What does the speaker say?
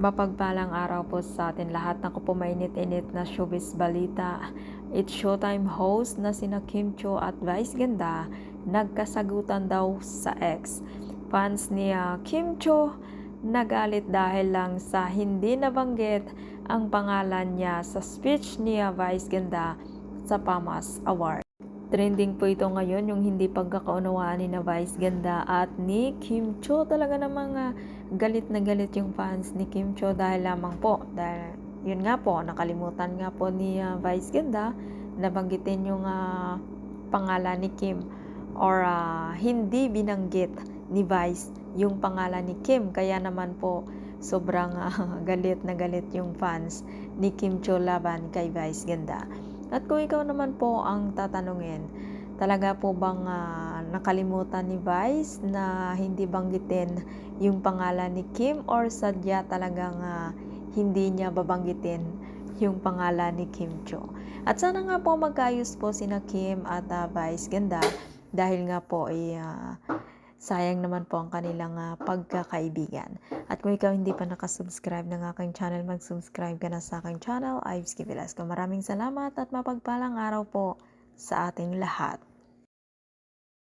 Mapagpalang araw po sa atin lahat. Naku po, mainit-init na showbiz balita. It's Showtime host na sina Kim Cho at Vice Ganda nagkasagutan daw sa ex. Fans ni Kim Cho nagalit dahil lang sa hindi nabanggit ang pangalan niya sa speech ni Vice Ganda sa PAMAS Award. Trending po ito ngayon, yung hindi pagkakaunawaan ni na Vice Ganda at ni Kim Cho. Talaga namang galit na galit yung fans ni Kim Cho dahil lamang po, dahil yun nga po, nakalimutan nga po ni Vice Ganda na banggitin yung pangalan ni Kim, or hindi binanggit ni Vice yung pangalan ni Kim. Kaya naman po, sobrang galit na galit yung fans ni Kim Cho laban kay Vice Ganda. At kung ikaw naman po ang tatanungin, talaga po bang nakalimutan ni Vice na hindi banggitin yung pangalan ni Kim, or sadya talagang hindi niya babanggitin yung pangalan ni Kim Cho? At sana nga po magkaayos po sina Kim at Vice Ganda, dahil nga po ay sayang naman po ang kanilang pagkakaibigan. At kung ikaw hindi pa nakasubscribe ng aking channel, mag-subscribe ka na sa aking channel, Ives Velasco. Maraming salamat at mapagpalang araw po sa ating lahat.